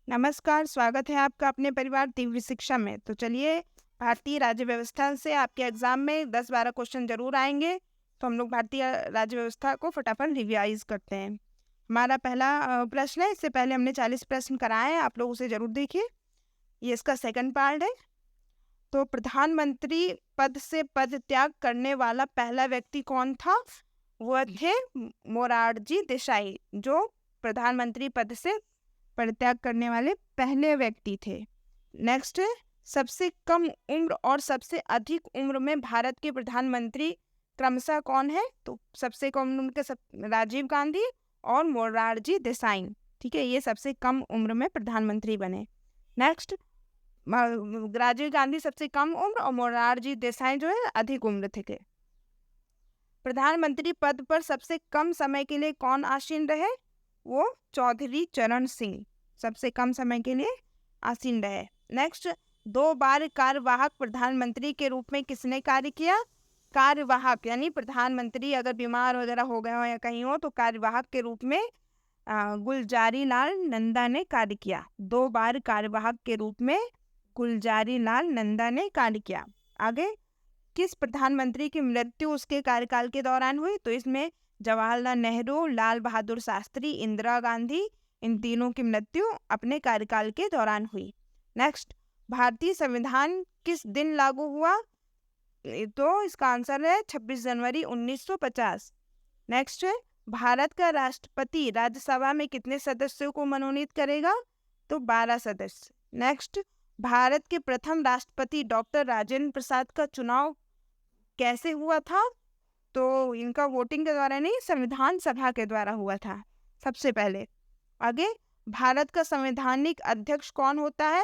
नमस्कार, स्वागत है आपका अपने परिवार तीव्र शिक्षा में। तो चलिए, भारतीय राज्य व्यवस्था से आपके एग्जाम में 10-12 क्वेश्चन जरूर आएंगे। तो हम लोग भारतीय राज्य व्यवस्था को फटाफट रिवाइज करते हैं। हमारा पहला प्रश्न है। इससे पहले हमने 40 प्रश्न कराए हैं, आप लोग उसे जरूर देखिए। ये इसका सेकंड पार्ट है। तो प्रधानमंत्री पद से पद त्याग करने वाला पहला व्यक्ति कौन था? वह थे मोरारजी देसाई, जो प्रधानमंत्री पद से परित्याग करने वाले पहले व्यक्ति थे। नेक्स्ट है, सबसे कम उम्र और सबसे अधिक उम्र में भारत के प्रधानमंत्री क्रमशः कौन है? तो सबसे कम उम्र के राजीव गांधी और मोरारजी देसाई। ठीक है, ये सबसे कम उम्र में प्रधानमंत्री बने। नेक्स्ट, राजीव गांधी सबसे कम उम्र और मोरारजी देसाई जो है अधिक उम्र थे। प्रधानमंत्री पद पर सबसे कम समय के लिए कौन आसीन रहे? वो चौधरी चरण सिंह सबसे कम समय के लिए आसीन रहे। नेक्स्ट, 2 बार कार्यवाहक प्रधानमंत्री के रूप में किसने कार्य किया? कार्यवाहक यानी प्रधानमंत्री अगर बीमार वगैरह हो गए हो या कहीं हो तो कार्यवाहक के रूप में गुलजारी लाल नंदा ने कार्य किया। 2 बार कार्यवाहक के रूप में गुलजारी लाल नंदा ने कार्य किया। आगे, किस प्रधानमंत्री की मृत्यु उसके कार्यकाल के दौरान हुई? तो इसमें जवाहरलाल नेहरू, लाल बहादुर शास्त्री, इंदिरा गांधी, इन तीनों की मृत्यु अपने कार्यकाल के दौरान हुई। नेक्स्ट, भारतीय संविधान किस दिन लागू हुआ? तो इसका आंसर है 26 जनवरी 1950। नेक्स्ट है, भारत का राष्ट्रपति राज्यसभा में कितने सदस्यों को मनोनीत करेगा? तो 12 सदस्य। नेक्स्ट, भारत के प्रथम राष्ट्रपति डॉक्टर राजेंद्र प्रसाद का चुनाव कैसे हुआ था? तो इनका वोटिंग के द्वारा नहीं, संविधान सभा के द्वारा हुआ था सबसे पहले। आगे, भारत का संवैधानिक अध्यक्ष कौन होता है?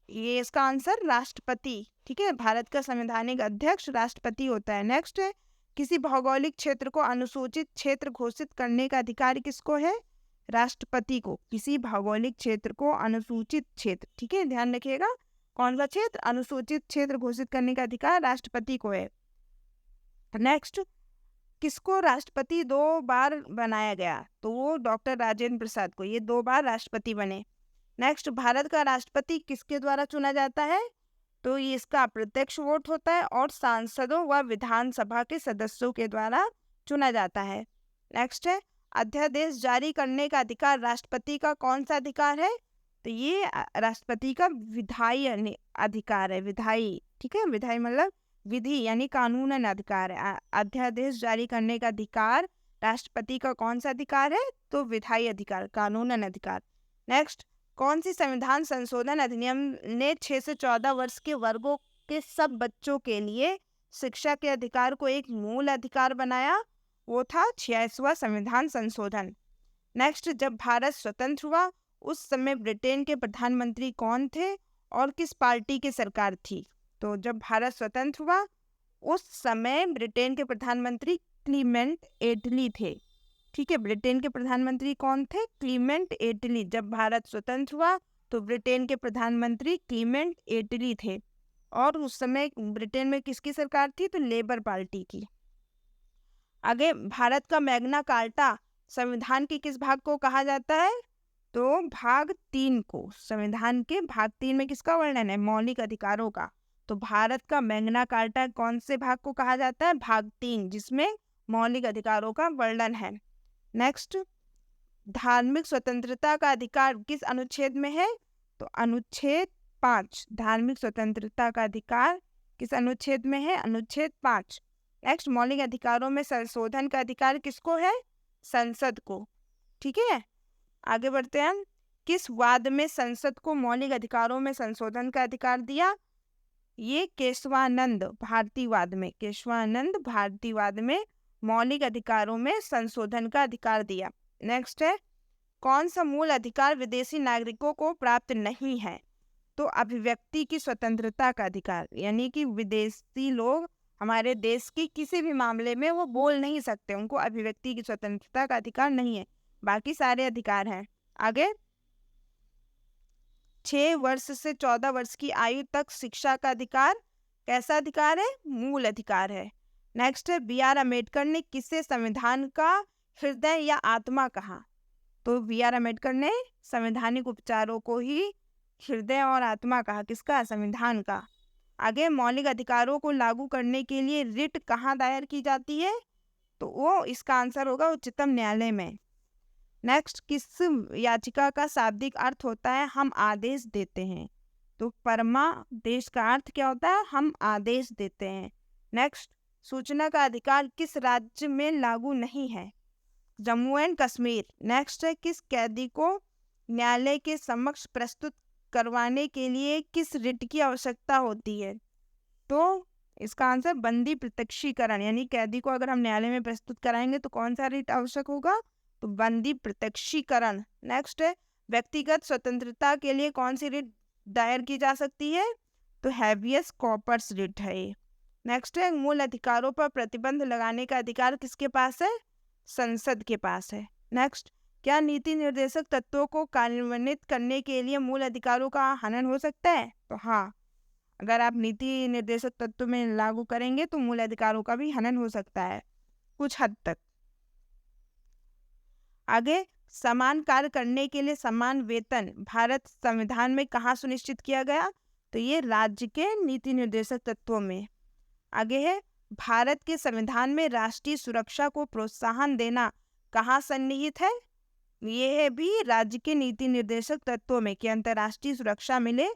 ये इसका आंसर राष्ट्रपति। ठीक है, भारत का संवैधानिक अध्यक्ष राष्ट्रपति होता है। नेक्स्ट है, किसी भौगोलिक क्षेत्र को अनुसूचित क्षेत्र घोषित करने का अधिकार किसको है? राष्ट्रपति को। किसी भौगोलिक क्षेत्र को अनुसूचित क्षेत्र, ठीक है, ध्यान रखिएगा, कौन सा क्षेत्र? अनुसूचित क्षेत्र घोषित करने का अधिकार राष्ट्रपति को है। नेक्स्ट, किसको राष्ट्रपति 2 बार बनाया गया? तो वो डॉक्टर राजेंद्र प्रसाद को, ये 2 बार राष्ट्रपति बने। नेक्स्ट, भारत का राष्ट्रपति किसके द्वारा चुना जाता है? तो ये इसका प्रत्यक्ष वोट होता है और सांसदों व विधानसभा के सदस्यों के द्वारा चुना जाता है। नेक्स्ट है, अध्यादेश जारी करने का अधिकार राष्ट्रपति का कौन सा अधिकार है? तो ये राष्ट्रपति का विधायी अधिकार है। विधायी, ठीक है, विधायी मतलब विधि यानी कानूनन अधिकार है। अध्यादेश जारी करने का अधिकार राष्ट्रपति का कौन सा अधिकार है? तो विधायी अधिकार, कानूनन अधिकार। नेक्स्ट, कौन सी संविधान संशोधन अधिनियम ने 6 से 14 वर्ष के वर्गों के सब बच्चों के लिए शिक्षा के अधिकार को एक मूल अधिकार बनाया? वो था 86वां संविधान संशोधन। नेक्स्ट, जब भारत स्वतंत्र हुआ उस समय ब्रिटेन के प्रधानमंत्री कौन थे और किस पार्टी की सरकार थी? तो जब भारत स्वतंत्र हुआ उस समय ब्रिटेन के प्रधानमंत्री क्लीमेंट एटली थे। ठीक है, ब्रिटेन के प्रधानमंत्री कौन थे? क्लीमेंट एटली। जब भारत स्वतंत्र हुआ तो ब्रिटेन के प्रधानमंत्री क्लीमेंट एटली थे। और उस समय ब्रिटेन में किसकी सरकार थी? तो लेबर पार्टी की। आगे, भारत का मैग्ना कार्टा संविधान के किस भाग को कहा जाता है? तो भाग 3 को। संविधान के भाग 3 में किसका वर्णन है? मौलिक अधिकारों का। तो भारत का मैग्ना कार्टा कौन से भाग को कहा जाता है? भाग 3, जिसमें मौलिक अधिकारों का वर्णन है। नेक्स्ट, धार्मिक स्वतंत्रता का अधिकार किस अनुच्छेद में है? तो अनुच्छेद 5। धार्मिक स्वतंत्रता का अधिकार किस अनुच्छेद में है? अनुच्छेद 5। नेक्स्ट, मौलिक अधिकारों में संशोधन का अधिकार किसको है? संसद को। ठीक है, आगे बढ़ते हैं। किस वाद में संसद को मौलिक अधिकारों में संशोधन का अधिकार दिया? ये केशवानंद भारतीवाद में। केशवानंद भारतीवाद में मौलिक अधिकारों में संशोधन का अधिकार दिया। नेक्स्ट है, कौन सा मूल अधिकार विदेशी नागरिकों को प्राप्त नहीं है? तो अभिव्यक्ति की स्वतंत्रता का अधिकार, यानी कि विदेशी लोग हमारे देश की किसी भी मामले में वो बोल नहीं सकते, उनको अभिव्यक्ति की स्वतंत्रता का अधिकार नहीं है, बाकी सारे अधिकार हैं। आगे, 6 वर्ष से 14 वर्ष की आयु तक शिक्षा का अधिकार कैसा अधिकार है? मूल अधिकार है। नेक्स्ट है, बी आर अम्बेडकर ने किसे संविधान का हृदय या आत्मा कहा? तो बी आर अम्बेडकर ने संवैधानिक उपचारों को ही हृदय और आत्मा कहा, किसका? संविधान का। आगे, मौलिक अधिकारों को लागू करने के लिए रिट कहाँ दायर की जाती है? तो वो इसका आंसर होगा उच्चतम न्यायालय में। नेक्स्ट, किस याचिका का शाब्दिक अर्थ होता है हम आदेश देते हैं? तो परमादेश का अर्थ क्या होता है? हम आदेश देते हैं। नेक्स्ट, सूचना का अधिकार किस राज्य में लागू नहीं है? जम्मू एंड कश्मीर। नेक्स्ट है, किस कैदी को न्यायालय के समक्ष प्रस्तुत करवाने के लिए किस रिट की आवश्यकता होती है? तो इसका आंसर बंदी प्रत्यक्षीकरण, यानी कैदी को अगर हम न्यायालय में प्रस्तुत कराएंगे तो कौन सा रिट आवश्यक होगा? तो बंदी प्रत्यक्षीकरण। नेक्स्ट है, व्यक्तिगत स्वतंत्रता के लिए कौन सी रिट दायर की जा सकती है? तो हैबियस कॉर्पस रिट है ये। नेक्स्ट है, मूल अधिकारों पर प्रतिबंध लगाने का अधिकार किसके पास है? संसद के पास है। नेक्स्ट, क्या नीति निर्देशक तत्वों को कार्यान्वित करने के लिए मूल अधिकारों का हनन हो सकता है? तो हाँ, अगर आप नीति निर्देशक तत्व में लागू करेंगे तो मूल अधिकारों का भी हनन हो सकता है कुछ हद तक। आगे, समान कार्य करने के लिए समान वेतन भारत संविधान में कहाँ सुनिश्चित किया गया? तो ये राज्य के नीति निर्देशक तत्वों में। आगे है, भारत के संविधान में राष्ट्रीय सुरक्षा को प्रोत्साहन देना कहाँ सन्निहित है? ये है भी राज्य के नीति निर्देशक तत्वों में कि अंतर्राष्ट्रीय सुरक्षा मिले,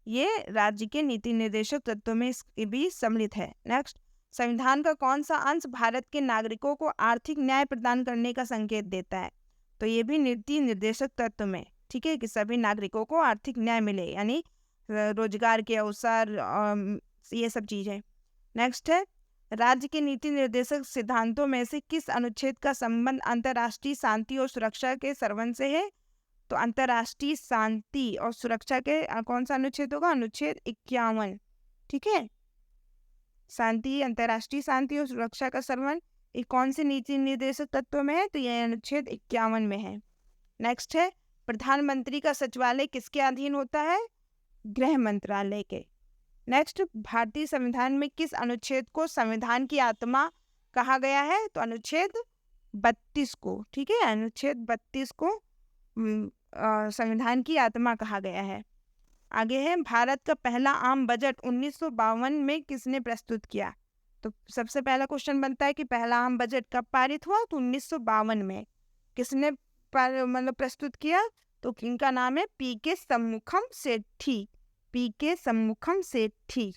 ये राज्य के नीति निर्देशक तत्वों में भी सम्मिलित है। नेक्स्ट, संविधान का कौन सा अंश भारत के नागरिकों को आर्थिक न्याय प्रदान करने का संकेत देता है? तो ये भी नीति निर्देशक तत्व में, ठीक है, कि सभी नागरिकों को आर्थिक न्याय मिले, यानी रोजगार के अवसर, ये सब चीजें। नेक्स्ट है, राज्य के नीति निर्देशक सिद्धांतों में से किस अनुच्छेद का संबंध अंतर्राष्ट्रीय शांति और सुरक्षा के सर्वंत से है? तो अंतर्राष्ट्रीय शांति और सुरक्षा के कौन सा अनुच्छेद होगा? अनुच्छेद 51। ठीक है, शांति, अंतर्राष्ट्रीय शांति और सुरक्षा का संबंध ये कौन से नीति निर्देशक तत्व में है? तो यह अनुच्छेद 51 में है। नेक्स्ट है, प्रधानमंत्री का सचिवालय किसके अधीन होता है? गृह मंत्रालय के। नेक्स्ट, भारतीय संविधान में किस अनुच्छेद को संविधान की आत्मा कहा गया है? तो अनुच्छेद 32 को, ठीक है, अनुच्छेद 32 को संविधान की आत्मा कहा गया है। आगे है, भारत का पहला आम बजट 1952 में किसने प्रस्तुत किया? तो सबसे पहला क्वेश्चन बनता है कि पहला आम बजट कब पारित हुआ? तो 1952 में। किसने मतलब प्रस्तुत किया? तो इनका नाम है पी.के. शणमुगम सेठी, पी.के. शणमुगम सेठी।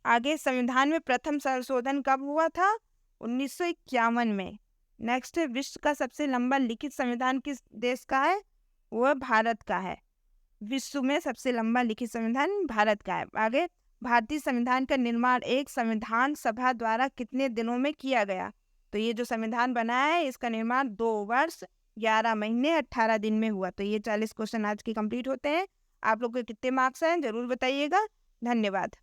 आगे, संविधान में प्रथम संशोधन कब हुआ था? 1951 में। नेक्स्ट है, विश्व का सबसे लंबा लिखित संविधान किस देश का है? वह भारत का है। विश्व में सबसे लंबा लिखित संविधान भारत का है। आगे, भारतीय संविधान का निर्माण एक संविधान सभा द्वारा कितने दिनों में किया गया? तो ये जो संविधान बना है इसका निर्माण 2 वर्ष 11 महीने 18 दिन में हुआ। तो ये 40 क्वेश्चन आज के कंप्लीट होते हैं। आप लोग के कितने मार्क्स हैं जरूर बताइएगा। धन्यवाद।